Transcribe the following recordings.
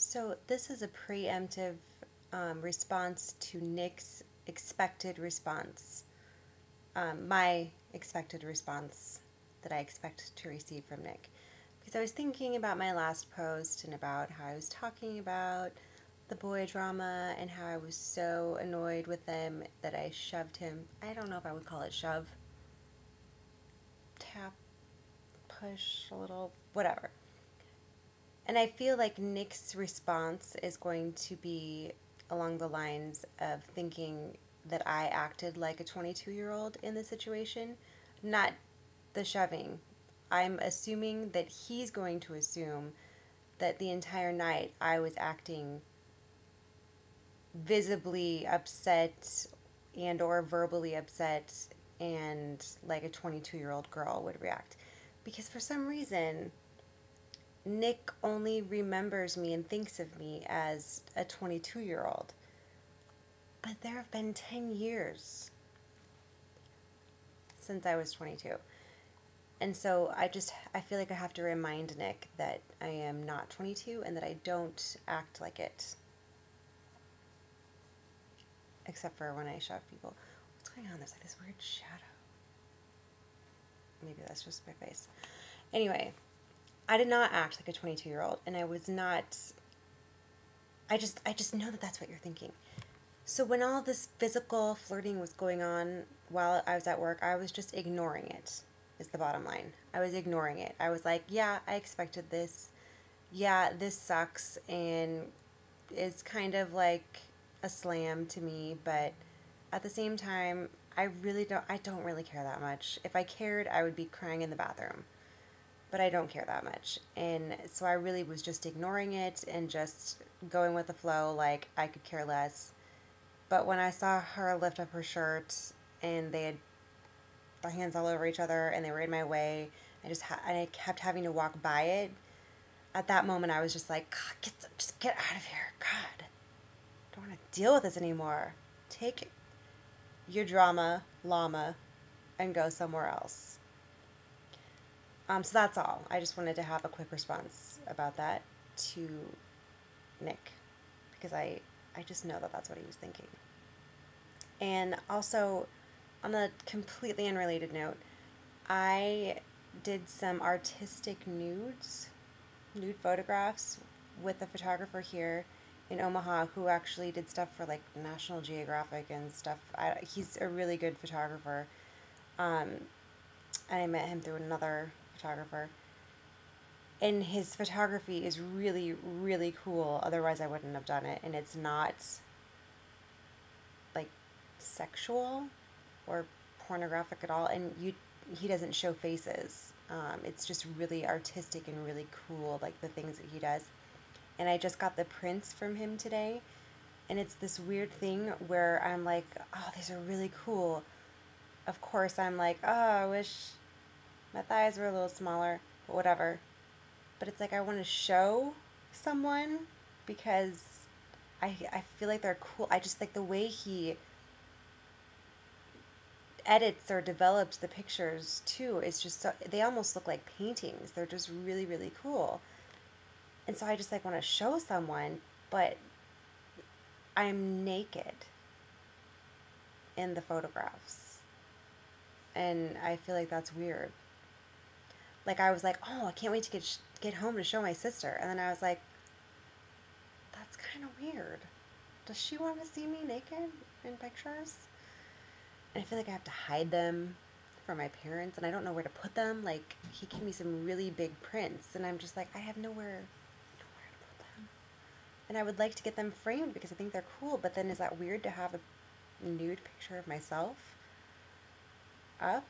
So this is a preemptive response to Nick's expected response, my expected response that I expect to receive from Nick. Because I was thinking about my last post and about how I was talking about the boy drama and how I was so annoyed with them that I shoved him. I don't know if I would call it shove, tap, push, a little, whatever. And I feel like Nick's response is going to be along the lines of thinking that I acted like a 22-year-old in the situation, not the shoving. I'm assuming that he's going to assume that the entire night I was acting visibly upset and or verbally upset and like a 22-year-old girl would react. Because for some reason, Nick only remembers me and thinks of me as a 22-year-old. But there have been 10 years since I was 22. And so I feel like I have to remind Nick that I am not 22 and that I don't act like it. Except for when I shove people. What's going on? There's like this weird shadow. Maybe that's just my face. Anyway, I did not act like a 22-year-old, and I was not. I just know that that's what you're thinking. So when all this physical flirting was going on while I was at work, I was just ignoring it. Is the bottom line. I was ignoring it. I was like, yeah, I expected this. Yeah, this sucks, and it's kind of like a slam to me, but at the same time, I don't really care that much. If I cared, I would be crying in the bathroom. But I don't care that much. And so I really was just ignoring it and just going with the flow like I could care less. But when I saw her lift up her shirt and they had their hands all over each other and they were in my way, I kept having to walk by it. At that moment, I was just like, God, just get out of here. God, I don't want to deal with this anymore. Take your drama, llama, and go somewhere else. So that's all. I just wanted to have a quick response about that to Nick because I just know that that's what he was thinking. And also, on a completely unrelated note, I did some artistic nude photographs with a photographer here in Omaha who actually did stuff for like National Geographic and stuff. He's a really good photographer. And I met him through another photographer. And his photography is really, really cool. Otherwise, I wouldn't have done it. And it's not like sexual or pornographic at all. And he doesn't show faces. It's just really artistic and really cool, like the things that he does. And I just got the prints from him today. And it's this weird thing where I'm like, oh, these are really cool. Of course, I'm like, oh, I wish my thighs were a little smaller, but whatever. But it's like I want to show someone because I feel like they're cool. I just like the way he edits or develops the pictures too. It's just so, they almost look like paintings. They're just really, really cool. And so I just like want to show someone, but I'm naked in the photographs. And I feel like that's weird. Like I was like, oh, I can't wait to get home to show my sister. And then I was like, that's kind of weird. Does she want to see me naked in pictures? And I feel like I have to hide them from my parents, and I don't know where to put them. Like he gave me some really big prints, and I'm just like, I have nowhere to put them. And I would like to get them framed because I think they're cool. But then is that weird to have a nude picture of myself up?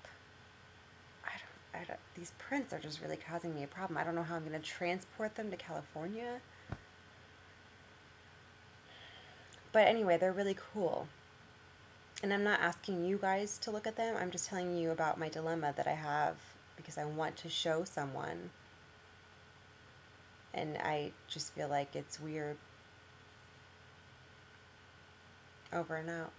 These prints are just really causing me a problem. I don't know how I'm going to transport them to California. But anyway, they're really cool. And I'm not asking you guys to look at them. I'm just telling you about my dilemma that I have because I want to show someone. And I just feel like it's weird. Over and out.